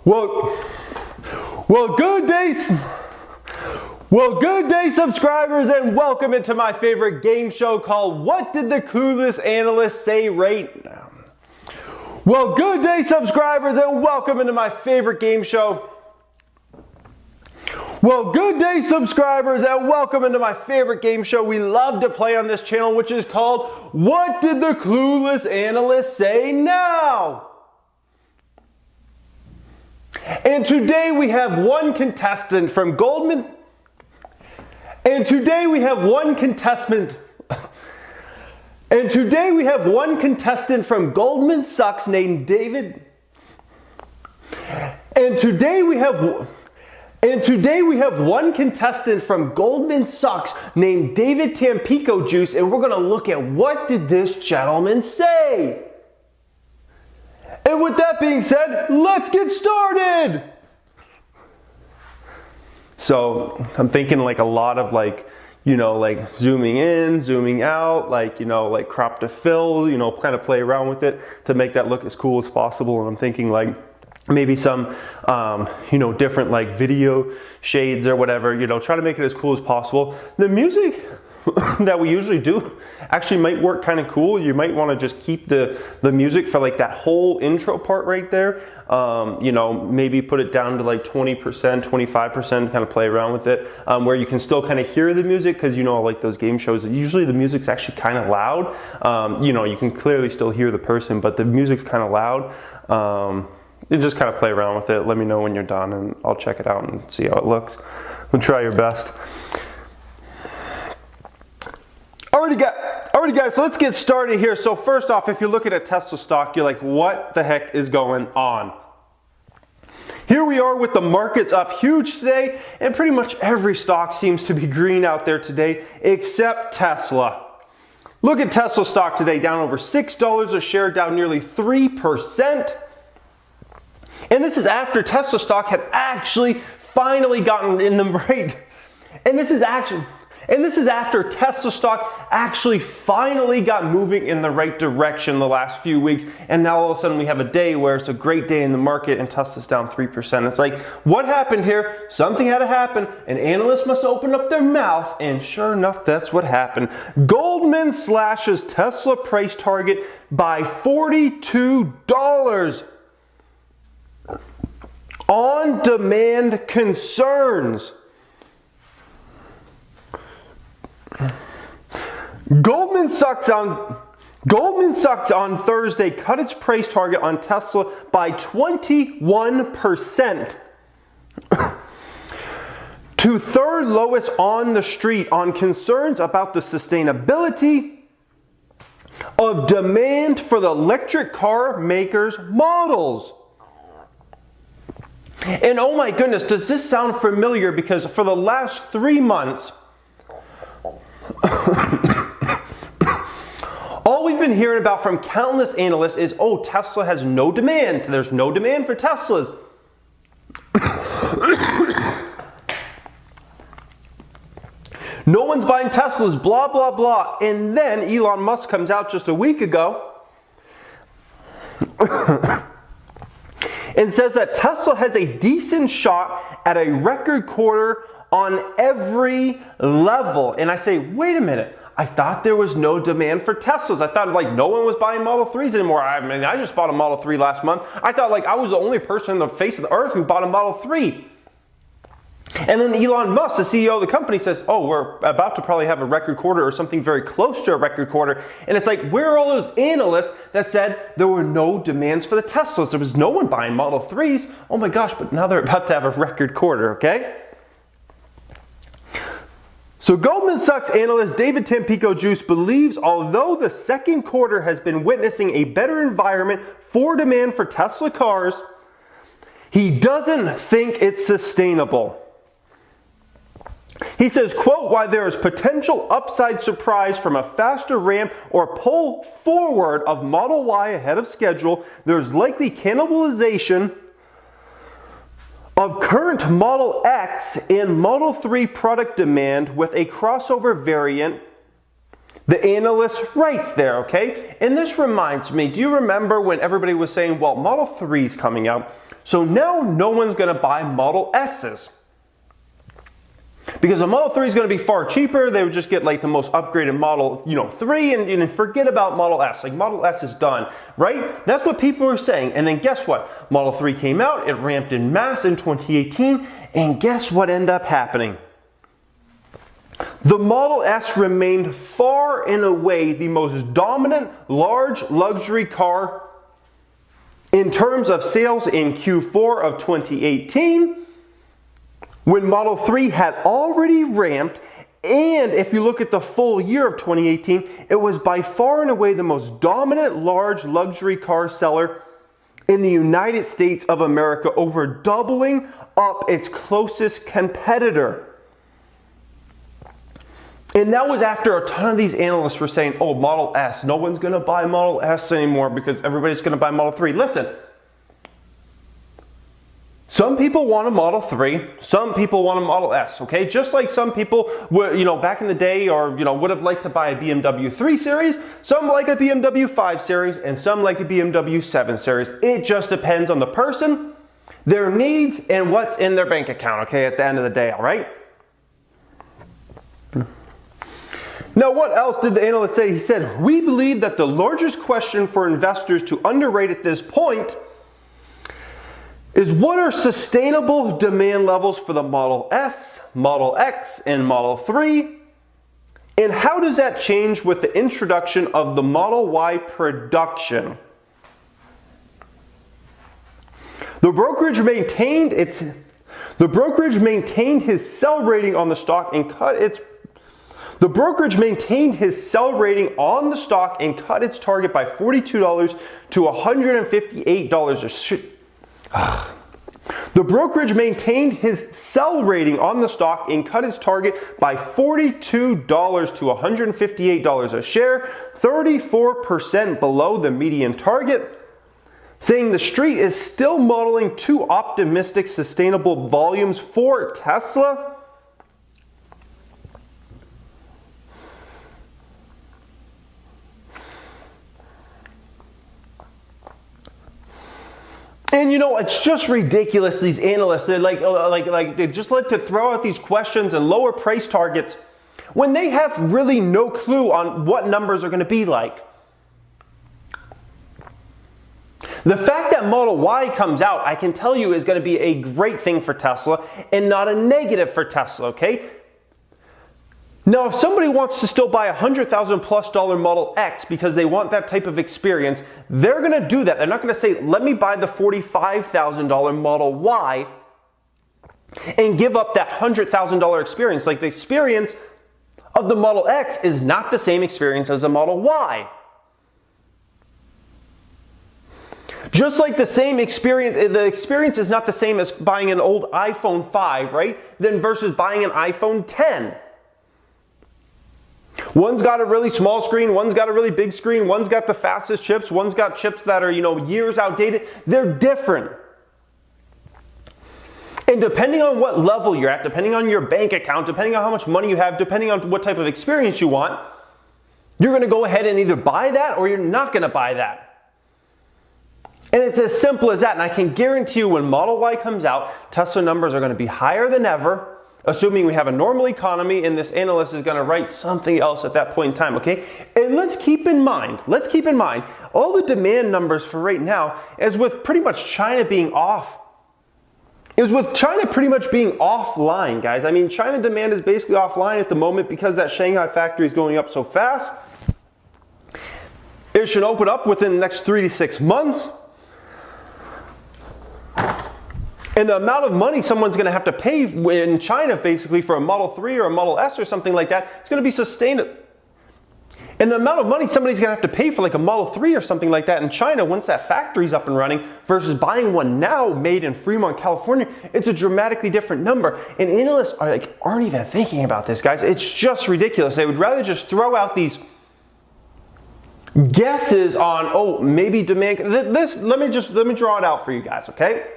Well, good day, subscribers, and welcome into my favorite game show called What Did the Clueless Analyst Say Right Now? Well, good day, subscribers, and welcome into my favorite game show. Well, good day, subscribers, and welcome into my favorite game show we love to play on this channel, which is called What Did the Clueless Analyst Say Now? And today we have one contestant from Goldman. And today we have one contestant. And today we have one contestant from Goldman Sachs named David. And today we have one contestant from Goldman Sachs named David Tampico Juice, and we're going to look at what did this gentleman say. And with that being said, let's get started. So I'm thinking like a lot of like zooming in, zooming out, like crop to fill, kind of play around with it to make that look as cool as possible. And I'm thinking like maybe some, different like video shades or whatever, try to make it as cool as possible. The music that we usually do actually might work kind of cool. You might want to just keep the music for like that whole intro part right there. Maybe put it down to like 20%, 25%, kind of play around with it, where you can still kind of hear the music, because like those game shows, usually the music's actually kind of loud. You can clearly still hear the person, but the music's kind of loud. You just kind of play around with it. Let me know when you're done and I'll check it out and see how it looks. And try your best. Alrighty guys, so let's get started here. So first off, if you're looking at Tesla stock, you're like, what the heck is going on? Here we are with the markets up huge today, and pretty much every stock seems to be green out there today, except Tesla. Look at Tesla stock today, down over $6 a share, down nearly 3%. And this is after Tesla stock had actually finally gotten in the right. And this is after Tesla stock actually finally got moving in the right direction the last few weeks. And now all of a sudden we have a day where it's a great day in the market and Tesla's down 3%. It's like, what happened here? Something had to happen, and analysts must open up their mouth, and sure enough, that's what happened. Goldman slashes Tesla price target by $42 on demand concerns. Goldman Sachs on Thursday cut its price target on Tesla by 21% to third lowest on the street on concerns about the sustainability of demand for the electric car makers' models. And oh my goodness, does this sound familiar? Because for the last 3 months, all we've been hearing about from countless analysts is, oh, Tesla has no demand. There's no demand for Teslas. No one's buying Teslas, blah, blah, blah. And then Elon Musk comes out just a week ago and says that Tesla has a decent shot at a record quarter on every level. And I say, wait a minute, I thought there was no demand for Teslas. I thought like no one was buying Model 3s anymore. I mean, I just bought a Model 3 last month. I thought like I was the only person on the face of the earth who bought a Model 3. And then Elon Musk, the CEO of the company, says, oh, we're about to probably have a record quarter or something very close to a record quarter. And it's like, where are all those analysts that said there were no demands for the Teslas? There was no one buying Model 3s. Oh my gosh, but now they're about to have a record quarter, okay? So Goldman Sachs analyst David Tampico Juice believes although the second quarter has been witnessing a better environment for demand for Tesla cars, he doesn't think it's sustainable. He says, quote, while there is potential upside surprise from a faster ramp or pull forward of Model Y ahead of schedule, there's likely cannibalization of current Model X and Model 3 product demand with a crossover variant The analyst writes there, okay? And this reminds me, do you remember when everybody was saying, well, Model 3 is coming out, so now no one's gonna buy Model S's. Because the Model 3 is going to be far cheaper. They would just get like the most upgraded Model 3 and forget about Model S. Like Model S is done, right? That's what people were saying. And then guess what? Model 3 came out, it ramped in mass in 2018, and guess what ended up happening? The Model S remained far and away the most dominant large luxury car in terms of sales in Q4 of 2018. When Model 3 had already ramped, and if you look at the full year of 2018, it was by far and away the most dominant large luxury car seller in the United States of America, over doubling up its closest competitor. And that was after a ton of these analysts were saying, oh, Model S, no one's gonna buy Model S anymore because everybody's gonna buy Model 3. Listen. Some people want a Model 3, some people want a Model S, okay? Just like some people were, back in the day would have liked to buy a BMW 3 Series, some like a BMW 5 Series, and some like a BMW 7 Series. It just depends on the person, their needs, and what's in their bank account, okay, at the end of the day, all right? Now, what else did the analyst say? He said, we believe that the largest question for investors to underrate at this point is what are sustainable demand levels for the Model S, Model X, and Model 3? And how does that change with the introduction of the Model Y production? The brokerage maintained his sell rating on the stock and cut its target by $42 to $158 The brokerage maintained his sell rating on the stock and cut its target by $42 to $158 a share, 34% below the median target, saying the street is still modeling too optimistic sustainable volumes for Tesla. And it's just ridiculous, these analysts, they they just like to throw out these questions and lower price targets when they have really no clue on what numbers are going to be like. The fact that Model Y comes out, I can tell you, is going to be a great thing for Tesla and not a negative for Tesla, okay? Now, if somebody wants to still buy a $100,000+ Model X because they want that type of experience, they're going to do that. They're not going to say, let me buy the $45,000 Model Y and give up that $100,000 experience. Like, the experience of the Model X is not the same experience as the Model Y. Just like the same experience, the experience is not the same as buying an old iPhone 5, right? Then versus buying an iPhone 10. One's got a really small screen, one's got a really big screen, one's got the fastest chips, one's got chips that are, years outdated. They're different. And depending on what level you're at, depending on your bank account, depending on how much money you have, depending on what type of experience you want, you're going to go ahead and either buy that or you're not going to buy that. And it's as simple as that. And I can guarantee you when Model Y comes out, Tesla numbers are going to be higher than ever, assuming we have a normal economy, and this analyst is going to write something else at that point in time, okay? And let's keep in mind, all the demand numbers for right now is with pretty much China being off. Is with China pretty much being offline, guys. I mean, China demand is basically offline at the moment because that Shanghai factory is going up so fast. It should open up within the next 3 to 6 months. And the amount of money someone's going to have to pay in China basically for a Model 3 or a Model S or something like that, it's going to be sustainable. And the amount of money somebody's going to have to pay for like a Model 3 or something like that in China once that factory's up and running versus buying one now made in Fremont, California, it's a dramatically different number. And analysts aren't even thinking about this, guys. It's just ridiculous. They would rather just throw out these guesses on, oh, maybe demand. Let me draw it out for you guys, okay?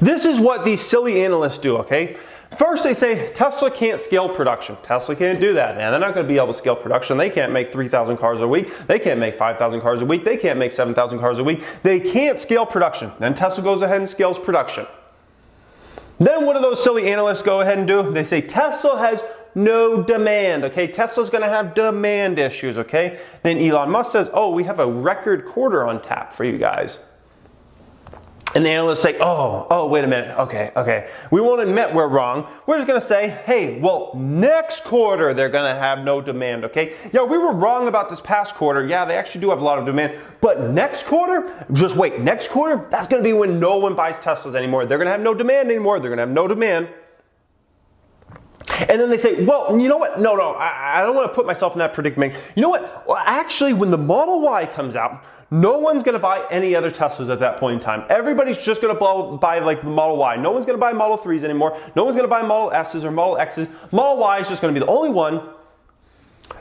This is what these silly analysts do, okay? First they say Tesla can't scale production. Tesla can't do that, man. They're not going to be able to scale production. They can't make 3,000 cars a week. They can't make 5,000 cars a week. They can't make 7,000 cars a week. They can't scale production. Then Tesla goes ahead and scales production. Then what do those silly analysts go ahead and do? They say Tesla has no demand, okay? Tesla's going to have demand issues, okay? Then Elon Musk says, oh, we have a record quarter on tap for you guys. And the analysts say, oh, wait a minute, okay. We won't admit we're wrong. We're just gonna say, hey, well, next quarter they're gonna have no demand, okay? Yeah, we were wrong about this past quarter. Yeah, they actually do have a lot of demand. But next quarter, just wait, next quarter, that's gonna be when no one buys Teslas anymore. They're gonna have no demand anymore. They're gonna have no demand. And then they say, well, you know what? No, I don't wanna put myself in that predicament. You know what? Well, actually, when the Model Y comes out, no one's going to buy any other Teslas at that point in time. Everybody's just going to buy like the Model Y. No one's going to buy Model 3s anymore. No one's going to buy Model S's or Model X's. Model Y is just going to be the only one.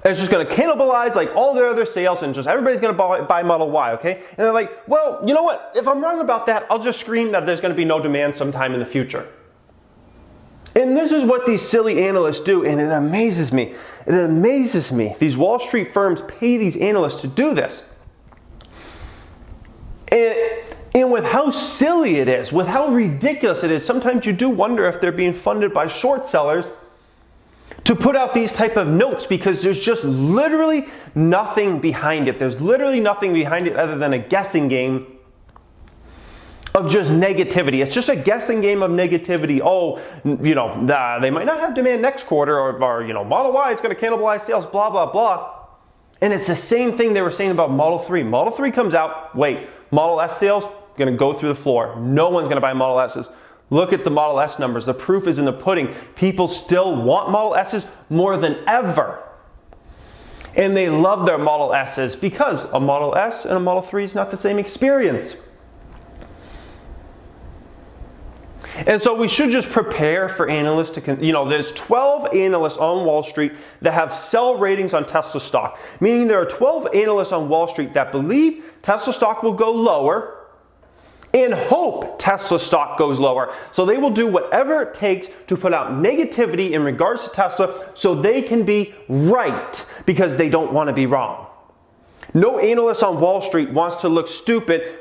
It's just going to cannibalize like all their other sales, and just everybody's going to buy Model Y, okay? And they're like, well, you know what? If I'm wrong about that, I'll just scream that there's going to be no demand sometime in the future. And this is what these silly analysts do, and it amazes me. It amazes me. These Wall Street firms pay these analysts to do this. And with how silly it is, with how ridiculous it is, sometimes you do wonder if they're being funded by short sellers to put out these type of notes, because there's just literally nothing behind it. There's literally nothing behind it other than a guessing game of just negativity. It's just a guessing game of negativity. Oh, you know, they might not have demand next quarter, or you know, Model Y is going to cannibalize sales, blah, blah, blah. And it's the same thing they were saying about Model 3. Model 3 comes out, wait, Model S sales, going to go through the floor. No one's going to buy Model S's. Look at the Model S numbers. The proof is in the pudding. People still want Model S's more than ever. And they love their Model S's because a Model S and a Model 3 is not the same experience. And so we should just prepare for analysts to, you know, there's 12 analysts on Wall Street that have sell ratings on Tesla stock, meaning there are 12 analysts on Wall Street that believe Tesla stock will go lower and hope Tesla stock goes lower. So they will do whatever it takes to put out negativity in regards to Tesla so they can be right, because they don't want to be wrong. No analyst on Wall Street wants to look stupid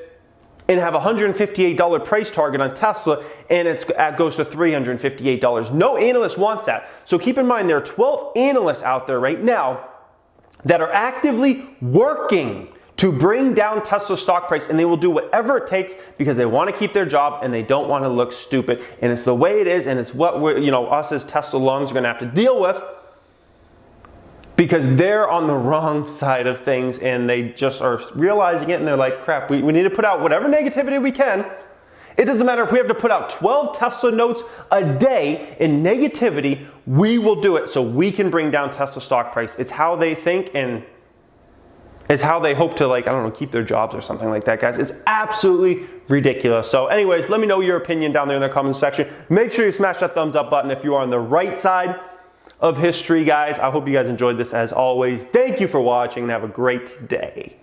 and have a $158 price target on Tesla and it goes to $358. No analyst wants that. So keep in mind, there are 12 analysts out there right now that are actively working to bring down Tesla stock price, and they will do whatever it takes because they want to keep their job and they don't want to look stupid. And it's the way it is, and it's what we're, you know, us as Tesla lungs are going to have to deal with, because they're on the wrong side of things and they just are realizing it, and they're like, crap, we need to put out whatever negativity we can. It doesn't matter if we have to put out 12 Tesla notes a day in negativity, we will do it so we can bring down Tesla stock price. It's how they think, and it's how they hope to, like, I don't know, keep their jobs or something like that, guys. It's absolutely ridiculous. So anyways, let me know your opinion down there in the comments section. Make sure you smash that thumbs up button if you are on the right side of history, guys. I hope you guys enjoyed this as always. Thank you for watching and have a great day.